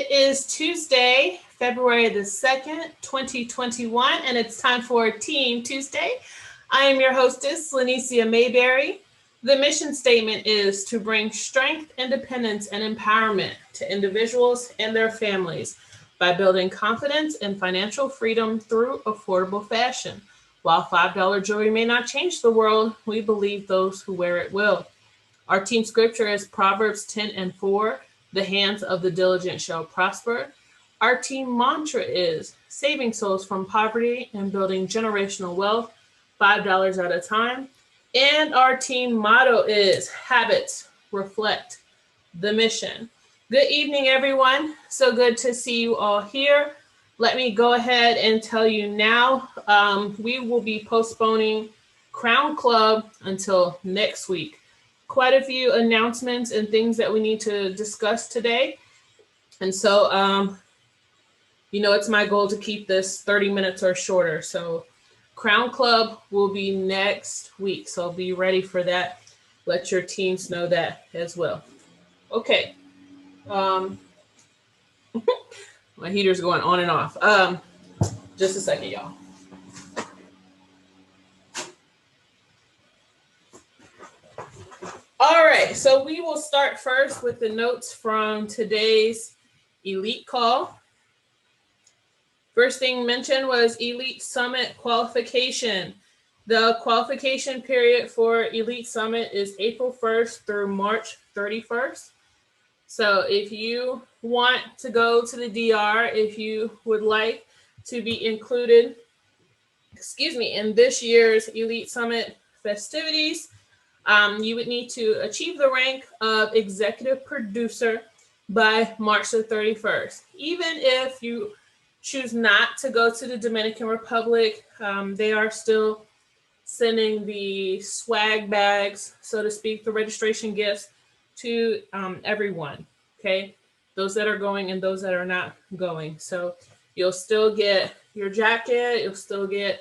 It is Tuesday, February the 2nd, 2021, and it's time for Team Tuesday. I am your hostess, Lanicia Mayberry. The mission statement is to bring strength, independence, and empowerment to individuals and their families by building confidence and financial freedom through affordable fashion. While $5 jewelry may not change the world, we believe those who wear it will. Our team scripture is Proverbs 10 and 4. The hands of the diligent shall prosper. Our team mantra is saving souls from poverty and building generational wealth, $5 at a time. And our team motto is habits reflect the mission. Good evening, everyone. So good to see you all here. Let me go ahead and tell you now, we will be postponing Crown Club until next week. Quite a few announcements and things that we need to discuss today. And so, it's my goal to keep this 30 minutes or shorter. So Crown Club will be next week. So be ready for that. Let your teams know that as well. Okay. My heater's going on and off. Just a second, y'all. All right, so we will start first with the notes from today's Elite call. First thing mentioned was Elite Summit qualification. The qualification period for Elite Summit is April 1st through March 31st. So if you want to go to the DR, if you would like to be included, in this year's Elite Summit festivities, you would need to achieve the rank of executive producer by March the 31st. Even if you choose not to go to the Dominican Republic, they are still sending the swag bags, so to speak, the registration gifts to everyone, okay? Those that are going and those that are not going. So you'll still get your jacket, you'll still get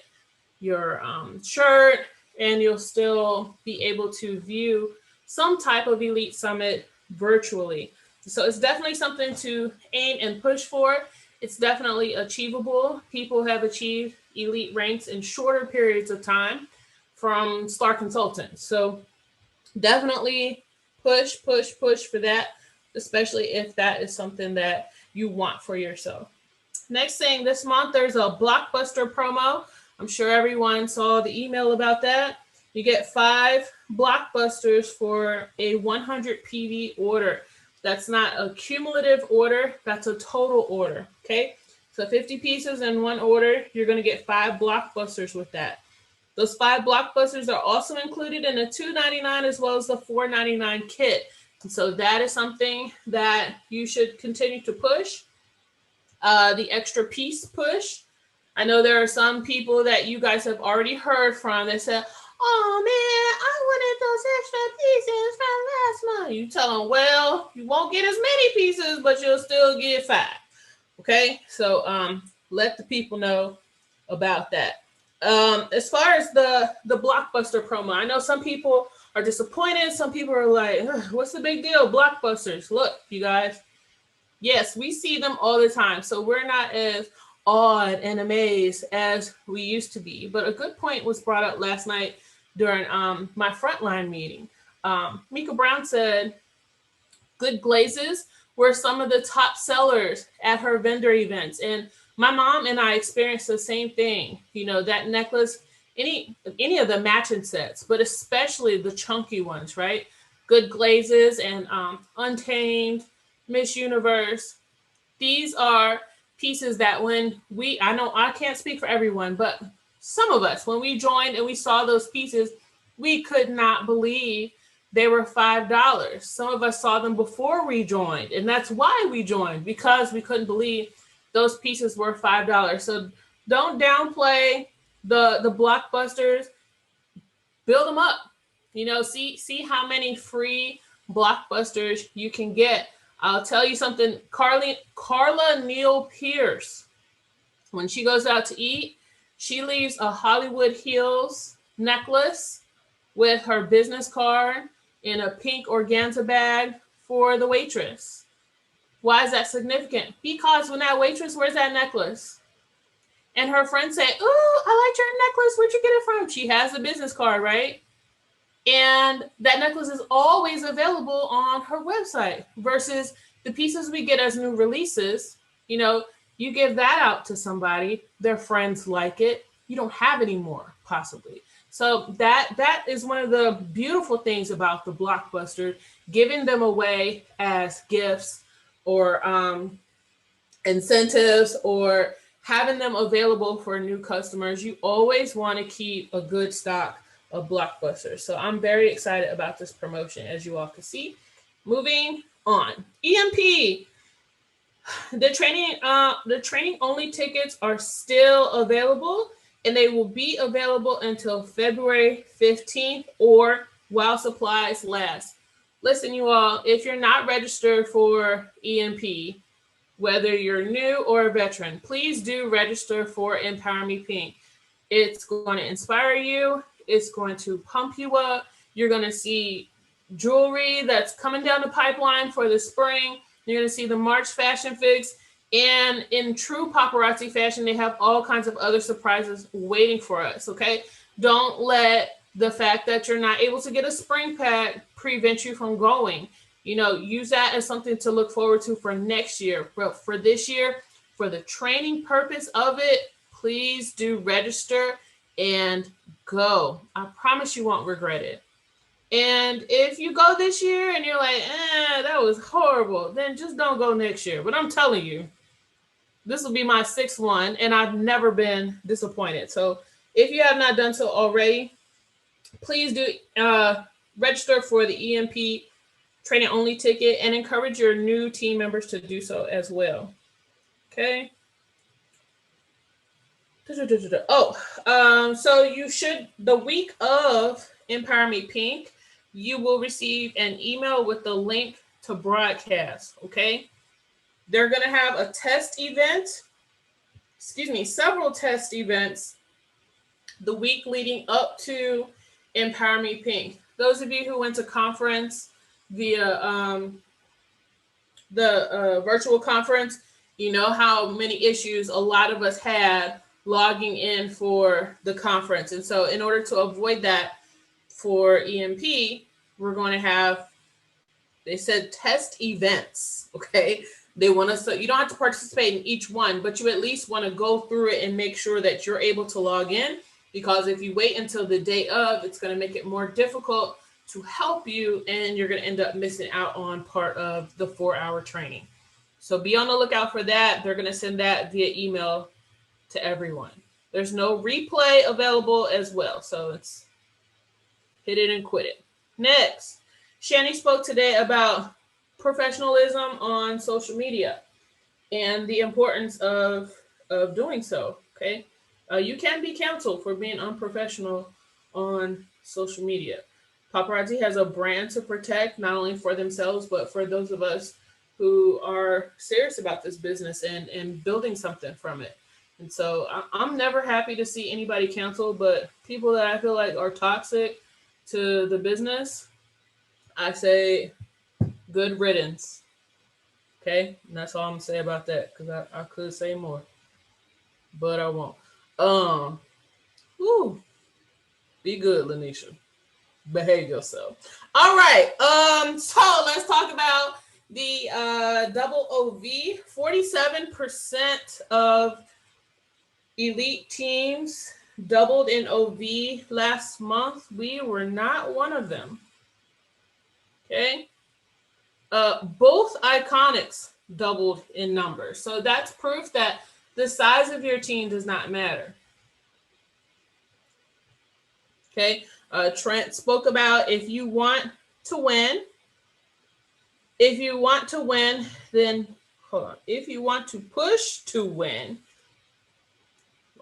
your shirt, and you'll still be able to view some type of Elite Summit virtually. So it's definitely something to aim and push for. It's definitely achievable. People have achieved elite ranks in shorter periods of time from STAR Consultants. So definitely push for that, especially if that is something that you want for yourself. Next thing, this month there's a Blockbuster promo. I'm sure everyone saw the email about that. You get 5 Blockbusters for a 100 PV order. That's not a cumulative order, that's a total order, okay? So 50 pieces in one order, you're gonna get 5 Blockbusters with that. Those 5 Blockbusters are also included in the $2.99 as well as the $4.99 kit. And so that is something that you should continue to push. The extra piece push. I know there are some people that you guys have already heard from that said, oh man, I wanted those extra pieces from last month. You tell them, well, you won't get as many pieces, but you'll still get 5. Okay, so let the people know about that. As far as the Blockbuster promo, I know some people are disappointed. Some people are like, what's the big deal? Blockbusters. Look, you guys, yes, we see them all the time. So we're not as awed and amazed as we used to be. But a good point was brought up last night during my frontline meeting. Mika Brown said good glazes were some of the top sellers at her vendor events. And my mom and I experienced the same thing. You know, that necklace, any of the matching sets, but especially the chunky ones, right? Good glazes and Untamed, Miss Universe. These are pieces that I know I can't speak for everyone, but some of us, when we joined and we saw those pieces, we could not believe they were $5. Some of us saw them before we joined, and that's why we joined, because we couldn't believe those pieces were $5. So don't downplay the Blockbusters. Build them up. You know, see how many free Blockbusters you can get. I'll tell you something, Carla Neal Pierce, when she goes out to eat, she leaves a Hollywood Hills necklace with her business card in a pink organza bag for the waitress. Why is that significant? Because when that waitress wears that necklace and her friends say, "Oh, I liked your necklace. Where'd you get it from?" She has a business card, right? And that necklace is always available on her website versus the pieces we get as new releases. You know, you give that out to somebody, their friends like it, you don't have any more, possibly. So that is one of the beautiful things about the Blockbuster, giving them away as gifts or incentives or having them available for new customers. You always want to keep a good stock of Blockbusters. So I'm very excited about this promotion, as you all can see. Moving on, EMP. The training only tickets are still available, and they will be available until February 15th or while supplies last. Listen, you all, if you're not registered for EMP, whether you're new or a veteran, please do register for Empower Me Pink. It's going to inspire you. It's going to pump you up. You're going to see jewelry that's coming down the pipeline for the spring. You're going to see the March fashion fix. And in true paparazzi fashion, they have all kinds of other surprises waiting for us, okay? Don't let the fact that you're not able to get a spring pack prevent you from going. You know, use that as something to look forward to for next year. But for this year, for the training purpose of it, please do register and go. I promise you won't regret it. And if you go this year and you're like, that was horrible, then just don't go next year. But I'm telling you, this will be my sixth one, and I've never been disappointed. So if you have not done so already, please do register for the EMP training only ticket and encourage your new team members to do so as well. Okay. So you should, the week of Empower Me Pink, you will receive an email with the link to broadcast. Okay. They're going to have a test event, several test events the week leading up to Empower Me Pink. Those of you who went to conference via the virtual conference, you know how many issues a lot of us had logging in for the conference. And so in order to avoid that for EMP, we're going to have, they said, test events, okay? They want us to, you don't have to participate in each one, but you at least want to go through it and make sure that you're able to log in, because if you wait until the day of, it's going to make it more difficult to help you, and you're going to end up missing out on part of the 4-hour training. So be on the lookout for that. They're going to send that via email to everyone. There's no replay available as well, so it's hit it and quit it. Next, Shani spoke today about professionalism on social media and the importance of doing so. Okay, you can be canceled for being unprofessional on social media. Paparazzi has a brand to protect, not only for themselves, but for those of us who are serious about this business and building something from it. And so I'm never happy to see anybody canceled, but people that I feel like are toxic to the business, I say good riddance. Okay, and that's all I'm gonna say about that, because I could say more, but I won't. Be good, Lanisha. Behave yourself. All right. So let's talk about the double OV. 47% of elite teams doubled in OV last month. We were not one of them. Okay. Both Iconics doubled in numbers. So that's proof that the size of your team does not matter. Okay. Trent spoke about if you want to win, then hold on. If you want to push to win,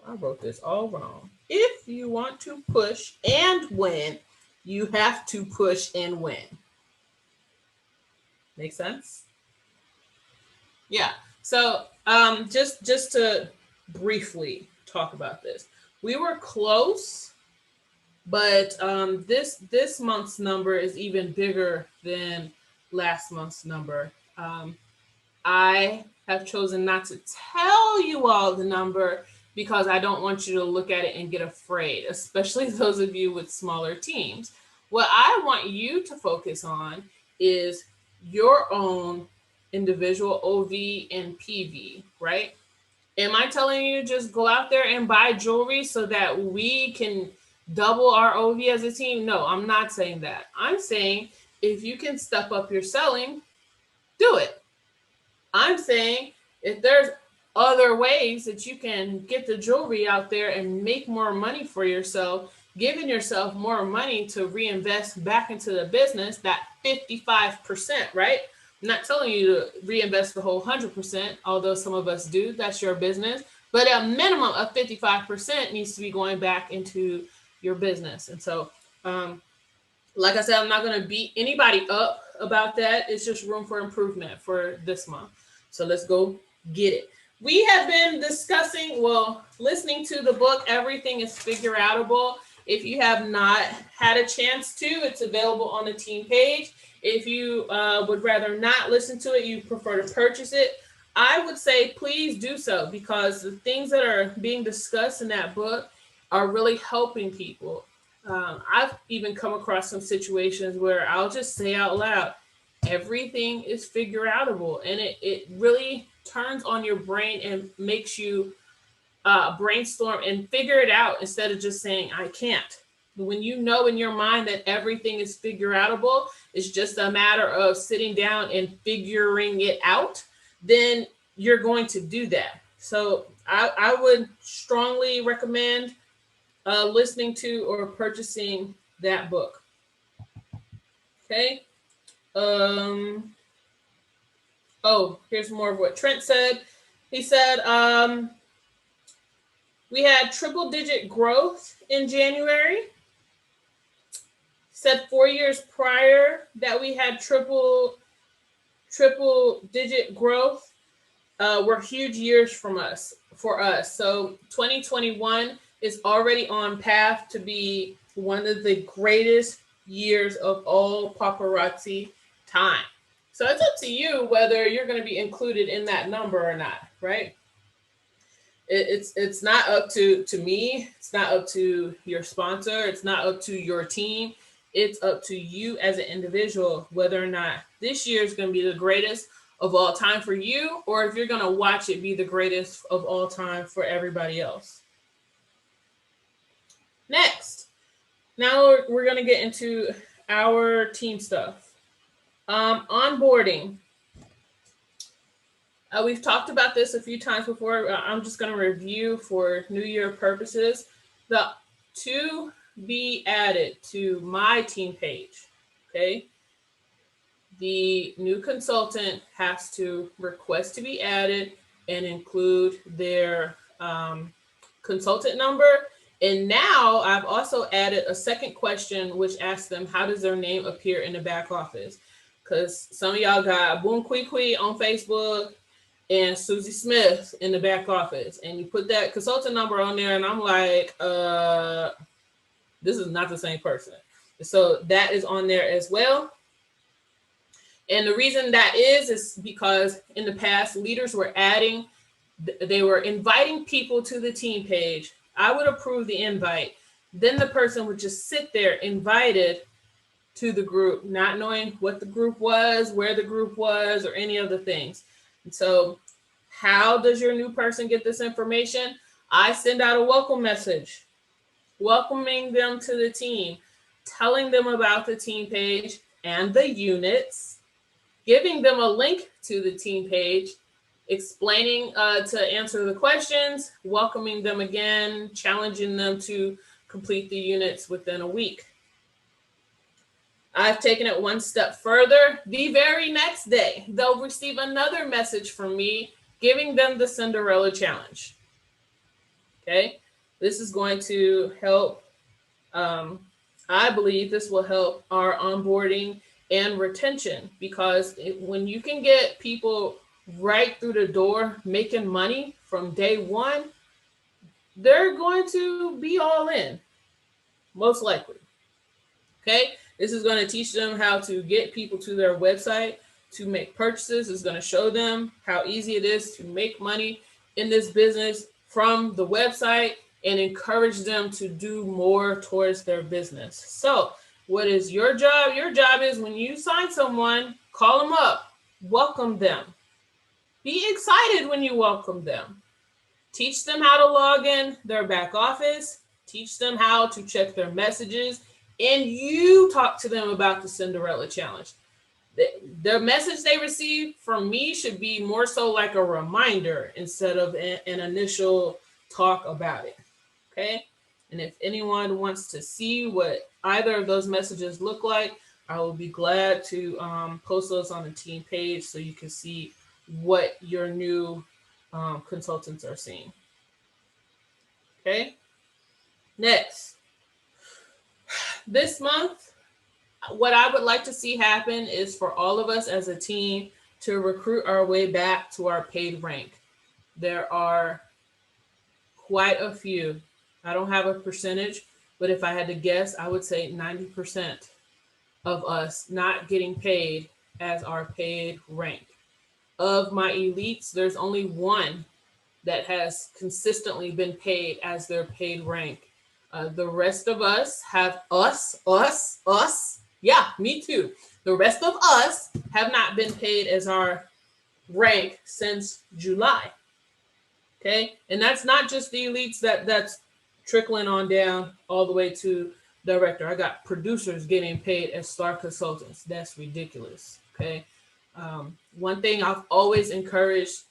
I wrote this all wrong. If you want to push and win, you have to push and win. Make sense? Yeah. So just to briefly talk about this, we were close, but this month's number is even bigger than last month's number. I have chosen not to tell you all the number because I don't want you to look at it and get afraid, especially those of you with smaller teams. What I want you to focus on is your own individual OV and PV, right? Am I telling you just go out there and buy jewelry so that we can double our OV as a team? No, I'm not saying that. I'm saying if you can step up your selling, do it. I'm saying if there's other ways that you can get the jewelry out there and make more money for yourself, giving yourself more money to reinvest back into the business, that 55%, right? I'm not telling you to reinvest the whole 100%, although some of us do. That's your business. But a minimum of 55% needs to be going back into your business. And so, like I said, I'm not going to beat anybody up about that. It's just room for improvement for this month. So let's go get it. We have been listening to the book, Everything is Figure Outable. If you have not had a chance to, it's available on the team page. If you would rather not listen to it, you prefer to purchase it, I would say please do so, because the things that are being discussed in that book are really helping people. I've even come across some situations where I'll just say out loud, everything is figure outable, and it really turns on your brain and makes you brainstorm and figure it out instead of just saying I can't. When you know in your mind that everything is figure outable, it's just a matter of sitting down and figuring it out, then you're going to do that. So I would strongly recommend listening to or purchasing that book. Okay. Here's more of what Trent said. He said, we had triple digit growth in January. He said 4 years prior that we had triple digit growth were huge years for us. So 2021 is already on path to be one of the greatest years of all paparazzi time. So it's up to you whether you're going to be included in that number or not, right? It's not up to me. It's not up to your sponsor. It's not up to your team. It's up to you as an individual whether or not this year is going to be the greatest of all time for you, or if you're going to watch it be the greatest of all time for everybody else. Next, now we're going to get into our team stuff. Onboarding. We've talked about this a few times before. I'm just going to review for New Year purposes. The to be added to my team page, okay? The new consultant has to request to be added and include their consultant number. And now I've also added a second question, which asks them, how does their name appear in the back office? Because some of y'all got Boom Kui on Facebook and Susie Smith in the back office. And you put that consultant number on there, and I'm like, this is not the same person. So that is on there as well. And the reason that is because in the past, leaders were they were inviting people to the team page. I would approve the invite. Then the person would just sit there invited to the group, not knowing what the group was, where the group was, or any other things. And so how does your new person get this information? I send out a welcome message, welcoming them to the team, telling them about the team page and the units, giving them a link to the team page, explaining to answer the questions, welcoming them again, challenging them to complete the units within a week. I've taken it one step further. The very next day, they'll receive another message from me giving them the Cinderella challenge. Okay, this is going to help. I believe this will help our onboarding and retention, because when you can get people right through the door making money from day one, they're going to be all in, most likely. Okay, this is going to teach them how to get people to their website, to make purchases. It's going to show them how easy it is to make money in this business from the website and encourage them to do more towards their business. So what is your job? Your job is when you sign someone, call them up, welcome them. Be excited when you welcome them. Teach them how to log in their back office. Teach them how to check their messages. And you talk to them about the Cinderella Challenge. The message they receive from me should be more so like a reminder instead of an initial talk about it. Okay? And if anyone wants to see what either of those messages look like, I will be glad to post those on the team page so you can see what your new consultants are seeing. Okay. Next, this month, what I would like to see happen is for all of us as a team to recruit our way back to our paid rank. There are quite a few. I don't have a percentage, but if I had to guess, I would say 90% of us not getting paid as our paid rank. Of my elites, there's only one that has consistently been paid as their paid rank. The rest of us have us. Yeah, me too. The rest of us have not been paid as our rank since July. Okay, and that's not just the elites. That's trickling on down all the way to director. I got producers getting paid as star consultants. That's ridiculous. Okay, one thing I've always encouraged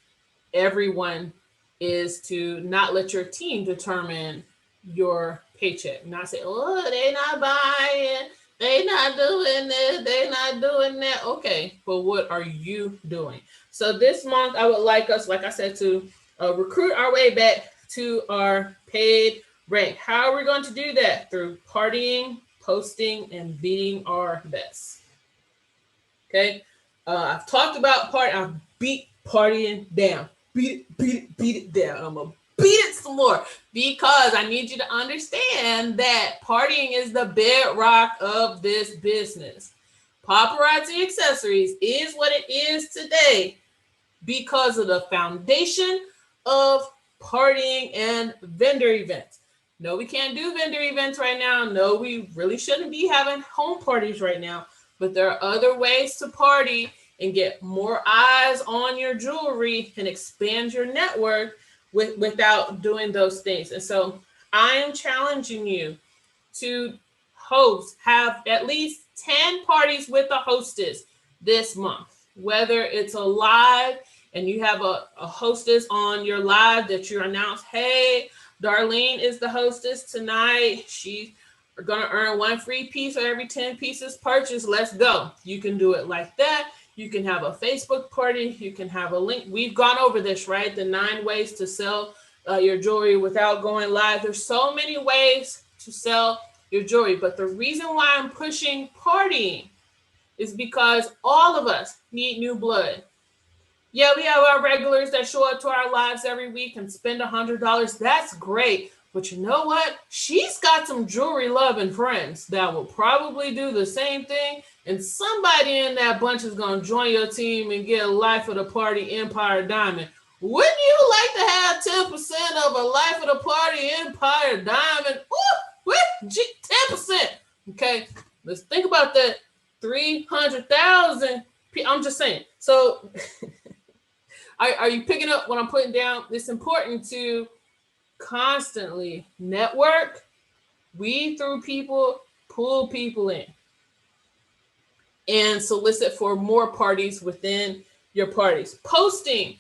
everyone is to not let your team determine your paycheck. Not say, oh, they not buying, they not doing this, they not doing that. Okay, but what are you doing? So this month, I would like us, like I said, to recruit our way back to our paid rank. How are we going to do that? Through partying, posting, and beating our best. Okay, I've talked about party. I've beat partying down. Beat it down. I'm gonna beat it some more because I need you to understand that partying is the bedrock of this business. Paparazzi Accessories is what it is today because of the foundation of partying and vendor events. No, we can't do vendor events right now. No, we really shouldn't be having home parties right now, but there are other ways to party and get more eyes on your jewelry and expand your network without doing those things. And so I am challenging you to have at least 10 parties with a hostess this month, whether it's a live and you have a hostess on your live that you announce, hey, Darlene is the hostess tonight. She's going to earn one free piece for every 10 pieces purchased. Let's go. You can do it like that. You can have a Facebook party. You can have a link. We've gone over this, right? The 9 ways to sell your jewelry without going live. There's so many ways to sell your jewelry. But the reason why I'm pushing partying is because all of us need new blood. Yeah, we have our regulars that show up to our lives every week and spend $100. That's great. But you know what? She's got some jewelry loving friends that will probably do the same thing. And somebody in that bunch is going to join your team and get a Life of the Party Empire Diamond. Wouldn't you like to have 10% of a Life of the Party Empire Diamond? Ooh, 10%. Okay, let's think about that. 300,000. I'm just saying. So are you picking up what I'm putting down? It's important to constantly network, weed through people, pull people in, and solicit for more parties within your parties. Posting.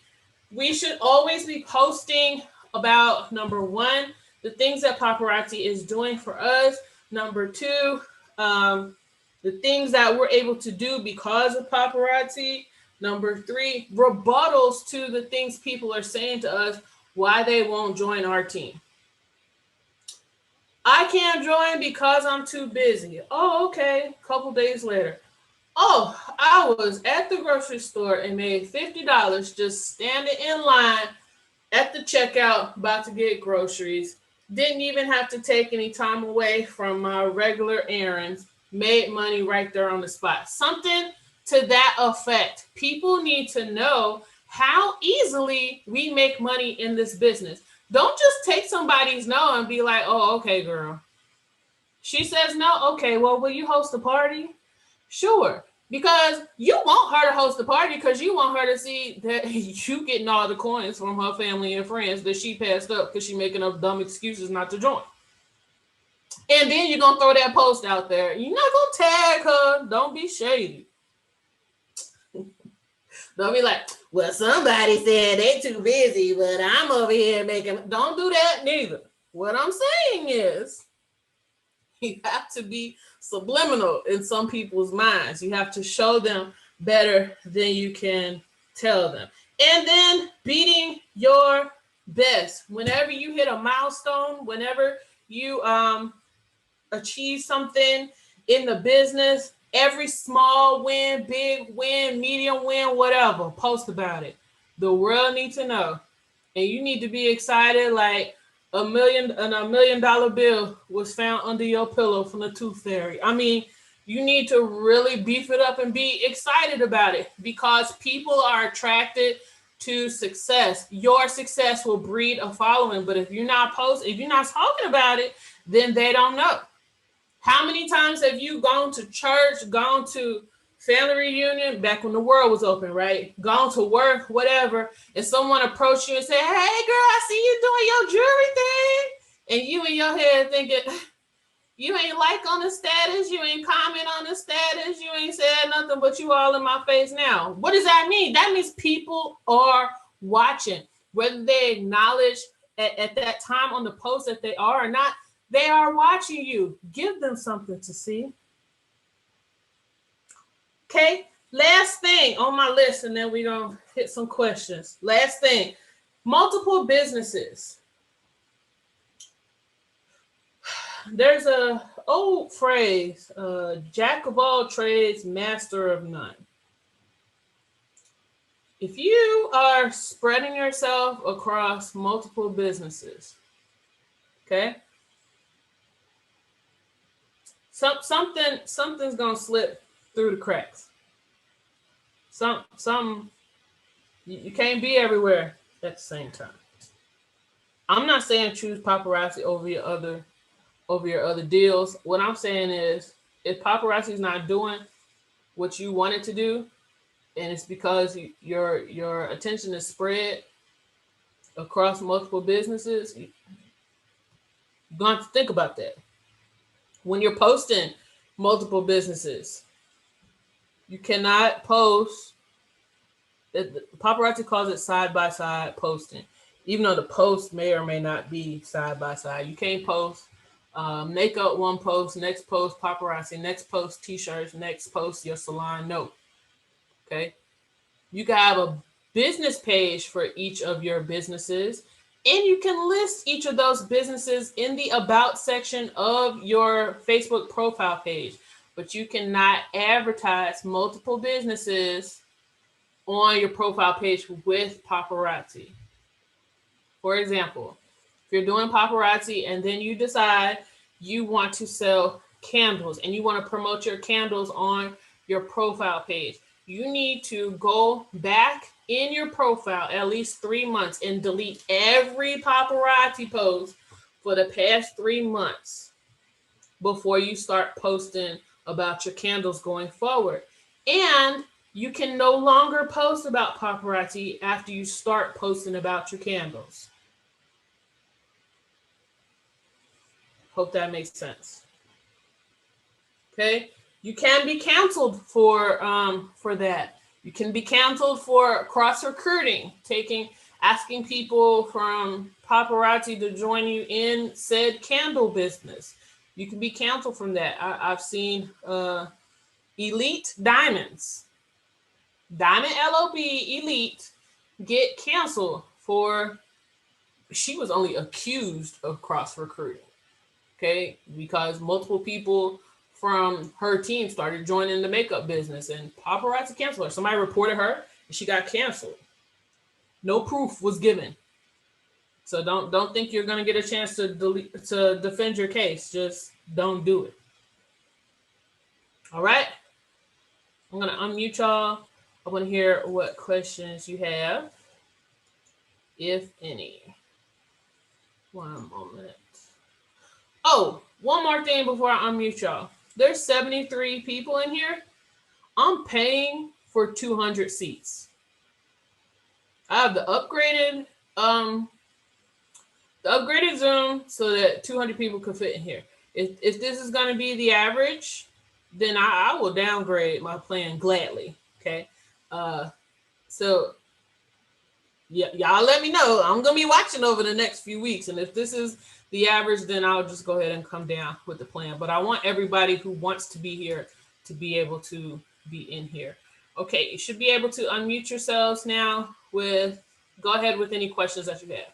We should always be posting about, number 1, the things that paparazzi is doing for us. Number 2, the things that we're able to do because of paparazzi. Number 3, rebuttals to the things people are saying to us why they won't join our team. I can't join because I'm too busy. Oh, okay. A couple days later. Oh, I was at the grocery store and made $50 just standing in line at the checkout about to get groceries. Didn't even have to take any time away from my regular errands. Made money right there on the spot. Something to that effect. People need to know how easily we make money in this business. Don't just take somebody's no and be like, oh, okay, girl. She says no. Okay, well, will you host a party? Sure. Because you want her to host the party because you want her to see that you getting all the coins from her family and friends that she passed up because she making up dumb excuses not to join. And then you're going to throw that post out there. You're not going to tag her. Don't be shady. Don't be like, well, somebody said they too busy, but I'm over here making. Don't do that neither. What I'm saying is you have to be subliminal in some people's minds. You have to show them better than you can tell them. And then beating your best. Whenever you hit a milestone, whenever you achieve something in the business, every small win, big win, medium win, whatever, post about it. The world needs to know. And you need to be excited like $1 million bill was found under your pillow from the tooth fairy. I mean, you need to really beef it up and be excited about it because people are attracted to success. Your success will breed a following, but if you're not talking about it, then they don't know. How many times have you gone to church, gone to family reunion back when the world was open, right? Gone to work, whatever, and someone approached you and said, hey, girl, I see you doing your jewelry thing. And you in your head thinking, you ain't like on the status, you ain't comment on the status, you ain't said nothing, but you all in my face now. What does that mean? That means people are watching. Whether they acknowledge at that time on the post that they are or not, they are watching you. Give them something to see. Okay, last thing on my list, and then we're going to hit some questions. Last thing, multiple businesses. There's a old phrase, jack of all trades, master of none. If you are spreading yourself across multiple businesses, okay, something's going to slip through the cracks. You can't be everywhere at the same time. I'm not saying choose paparazzi over your other deals. What I'm saying is if paparazzi is not doing what you want it to do, and it's because your attention is spread across multiple businesses, you're going to have to think about that. When you're posting multiple businesses, you cannot post. Paparazzi calls it side-by-side posting, even though the post may or may not be side-by-side. You can't post makeup one post, next post paparazzi, next post t-shirts, next post your salon note. Okay? You can have a business page for each of your businesses, and you can list each of those businesses in the about section of your Facebook profile page. But you cannot advertise multiple businesses on your profile page with paparazzi. For example, if you're doing paparazzi and then you decide you want to sell candles and you want to promote your candles on your profile page, you need to go back in your profile at least 3 months and delete every paparazzi post for the past 3 months before you start posting about your candles going forward. And you can no longer post about paparazzi after you start posting about your candles. Hope that makes sense. Okay, you can be canceled for that. You can be canceled for cross recruiting, asking people from paparazzi to join you in said candle business. You can be canceled from that. I've seen Elite Diamonds, Diamond LOB Elite, get canceled for, she was only accused of cross recruiting. Okay, because multiple people from her team started joining the makeup business and paparazzi canceled her. Somebody reported her and she got canceled. No proof was given. So don't think you're going to get a chance to defend your case. Just don't do it. All right. I'm gonna unmute y'all. I want to hear what questions you have, if any. One moment. Oh, one more thing before I unmute y'all. There's 73 people in here. I'm paying for 200 seats. I have um the upgraded Zoom so that 200 people could fit in here. If this is going to be the average, then I will downgrade my plan gladly. Okay. So yeah, y'all let me know. I'm gonna be watching over the next few weeks, and if this is the average, then I'll just go ahead and come down with the plan. But I want everybody who wants to be here to be able to be in here. Okay, you should be able to unmute yourselves now. Go ahead with any questions that you have.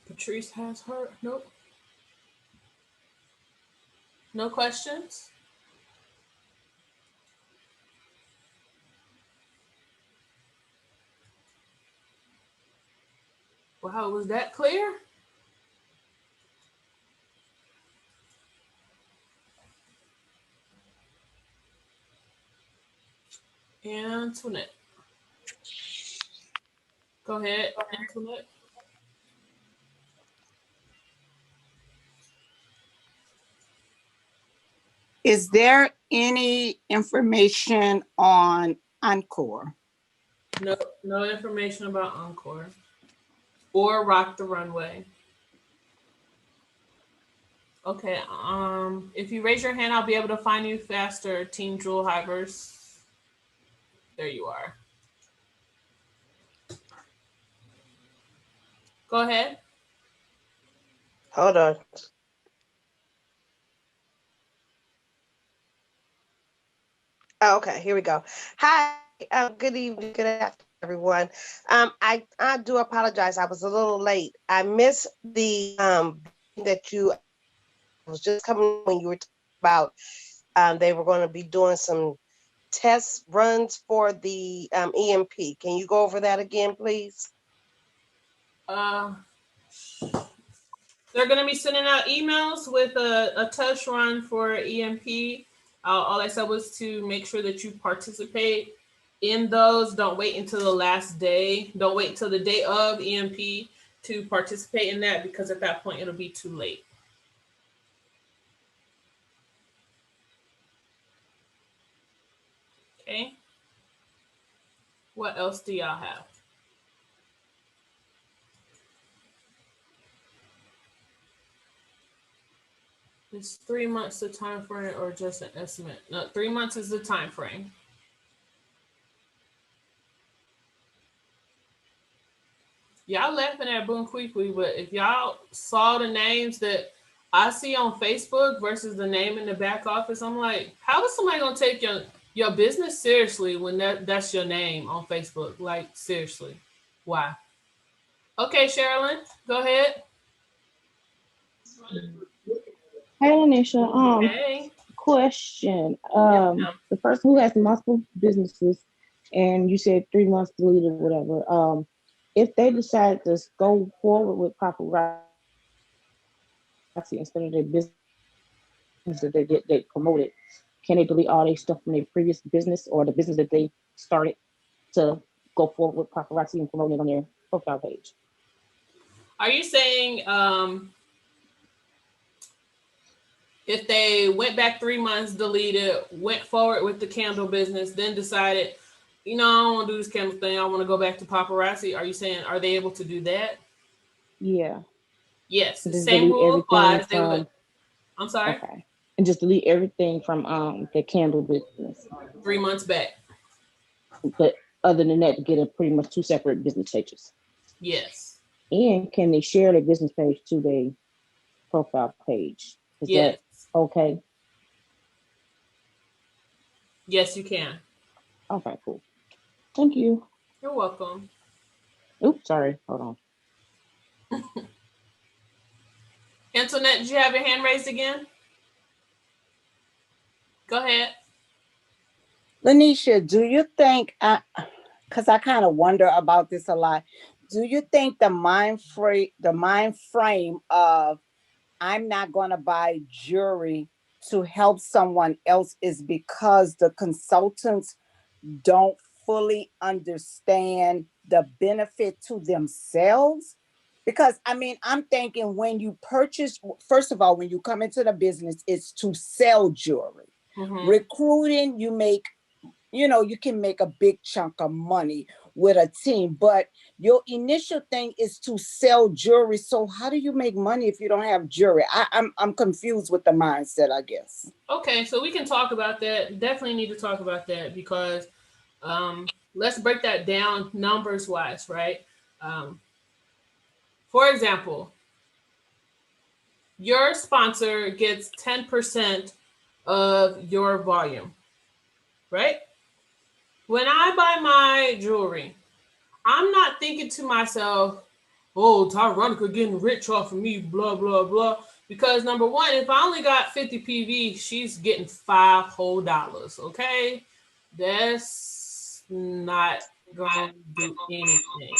Patrice has her. Nope. No questions. Wow, was that clear? Antoinette. Go ahead, Antoinette. Is there any information on Encore? No information about Encore or Rock the Runway. Okay, if you raise your hand, I'll be able to find you faster, Team Jewel Hivers. There you are. Go ahead. Hold on. Oh, okay, here we go. Hi, good evening, good afternoon, everyone. I do apologize. I was a little late. I missed the that you was just coming when you were talking about they were going to be doing some test runs for the EMP. Can you go over that again, please? They're going to be sending out emails with a test run for EMP. All I said was to make sure that you participate in those. Don't wait until the last day. Don't wait until the day of EMP to participate in that, because at that point it'll be too late. Okay. What else do y'all have? Is 3 months the time frame or just an estimate? No, 3 months is the time frame. Y'all laughing at Boom Quickly, but if y'all saw the names that I see on Facebook versus the name in the back office, I'm like, how is somebody gonna take your business seriously when that's your name on Facebook? Like, seriously, why? Okay, Sherilyn, go ahead. Hey, Lanisha. Hey. Question. Yeah. The person who has multiple businesses, and you said 3 months to lead or whatever. If they decide to go forward with paparazzi instead of their business that they promoted, can they delete all their stuff from their previous business or the business that they started to go forward with paparazzi and promoting it on their profile page? Are you saying if they went back 3 months, deleted, went forward with the candle business, then decided, I don't want to do this candle thing, I want to go back to paparazzi? Are you saying, are they able to do that? Yeah. Yes. Just Same rule applies. They would. I'm sorry. Okay. And just delete everything from the candle business. 3 months back. But other than that, to get a pretty much 2 separate business pages. Yes. And can they share their business page to their profile page? Is yes. that okay? Yes, you can. Okay, cool. Thank you. You're welcome. Oops, sorry. Hold on. Antoinette, did you have your hand raised again? Go ahead. Lanisha, do you think, because I kind of wonder about this a lot, do you think the mind frame of I'm not going to buy jewelry to help someone else is because the consultants don't fully understand the benefit to themselves. Because I mean, I'm thinking when you purchase, first of all, when you come into the business, it's to sell jewelry. Recruiting, you can make a big chunk of money with a team, but your initial thing is to sell jewelry. So how do you make money if you don't have jewelry? I'm confused with the mindset, I guess. Okay, so we can talk about that. Definitely need to talk about that because let's break that down numbers wise, right? For example, your sponsor gets 10% of your volume, right? When I buy my jewelry, I'm not thinking to myself, oh, Tyronica getting rich off of me, blah, blah, blah. Because number one, if I only got 50 PV, she's getting $5 whole, okay? That's not going to do anything.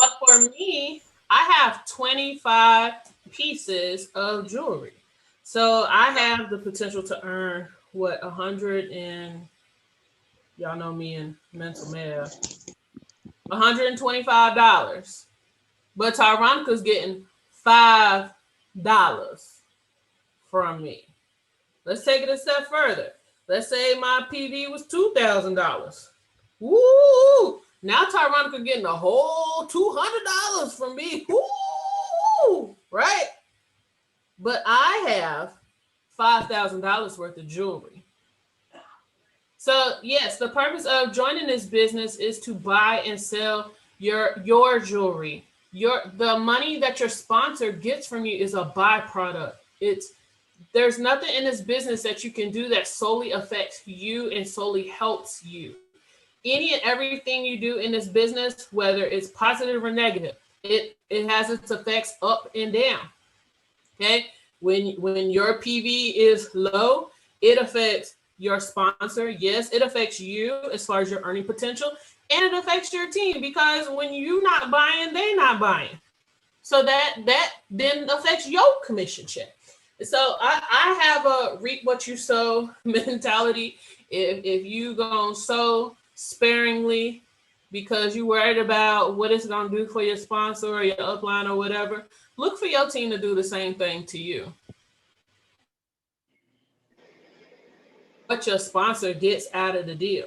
But for me, I have 25 pieces of jewelry. So I have the potential to earn, what, 100 and, y'all know me in mental math, $125. But Tyronica's getting $5 from me. Let's take it a step further. Let's say my PV was $2,000. Woo! Now Tyronica getting a whole $200 from me. Woo! Right? But I have $5,000 worth of jewelry. So yes, the purpose of joining this business is to buy and sell your jewelry. The money that your sponsor gets from you is a byproduct. There's nothing in this business that you can do that solely affects you and solely helps you. Any and everything you do in this business, whether it's positive or negative, it has its effects up and down. Okay, when your PV is low, it affects your sponsor. Yes, it affects you as far as your earning potential, and it affects your team because when you're not buying, they're not buying. So that then affects your commission check. So I have a reap what you sow mentality. If you gonna sow sparingly because you worried about what it's gonna do for your sponsor or your upline or whatever, look for your team to do the same thing to you. What your sponsor gets out of the deal.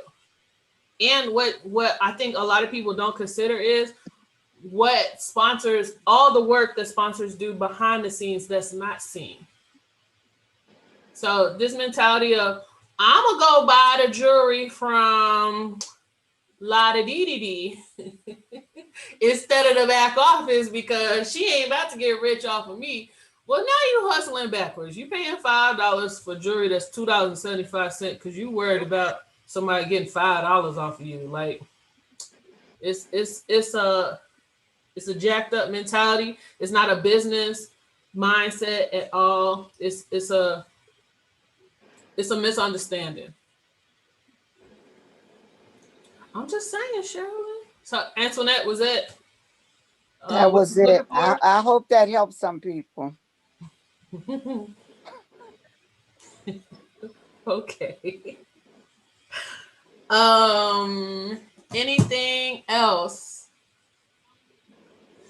And what I think a lot of people don't consider is what sponsors, all the work that sponsors do behind the scenes that's not seen. So this mentality of, I'm gonna go buy the jewelry from La Da Dee Dee Dee instead of the back office because she ain't about to get rich off of me. Well, now you hustling backwards. You paying $5 for jewelry that's $2.75 because you worried about somebody getting $5 off of you. Like it's a jacked up mentality. It's not a business mindset at all. It's a misunderstanding. I'm just saying, Shirley. So Antoinette, was it? That was it. I hope that helps some people. Okay. Anything else?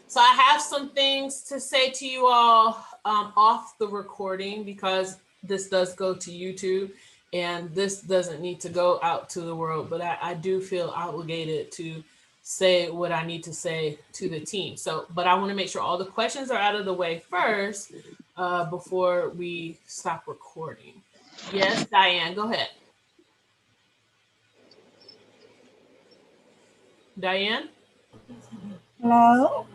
So I have some things to say to you all off the recording because this does go to YouTube and this doesn't need to go out to the world, but I do feel obligated to say what I need to say to the team. So, but I want to make sure all the questions are out of the way first before we stop recording. Yes, Diane, go ahead. Diane? Hello?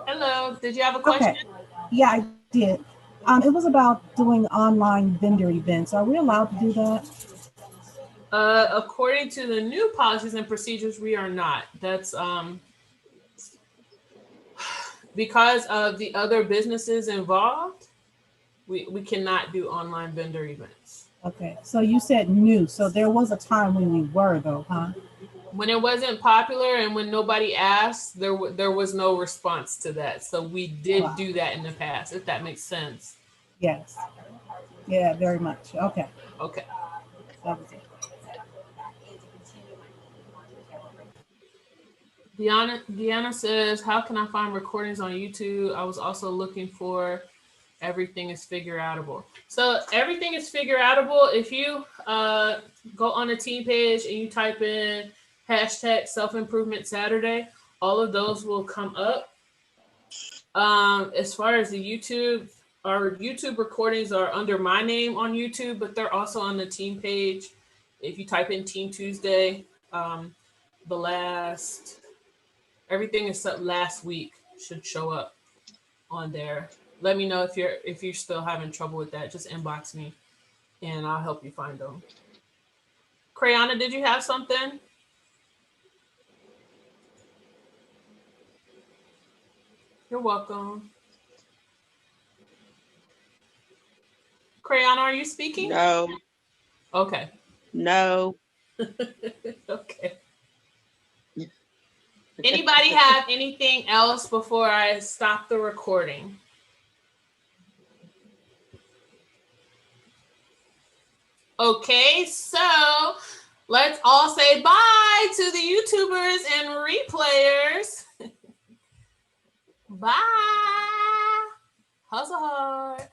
Hello, did you have a question? Okay. Yeah, I did. It was about doing online vendor events. Are we allowed to do that? According to the new policies and procedures, we are not. That's because of the other businesses involved, we cannot do online vendor events. Okay, so you said new. So there was a time when we were though, huh? When it wasn't popular and when nobody asked, there was no response to that. So we did do that in the past, if that makes sense. Yes. Yeah, very much. Okay. Okay. That was it. Deanna says, how can I find recordings on YouTube? I was also looking for everything is figure outable. So everything is figure outable. If you go on the team page and you type in hashtag self-improvement Saturday, all of those will come up. As far as the YouTube, our YouTube recordings are under my name on YouTube, but they're also on the team page. If you type in Team Tuesday, the last everything except last week should show up on there. Let me know if you're still having trouble with that. Just inbox me and I'll help you find them. Crayana, did you have something? You're welcome. Crayana, are you speaking? No, Okay. no. Okay. Anybody have anything else before I stop the recording? Okay, so let's all say bye to the YouTubers and replayers. Bye. Hustle hard.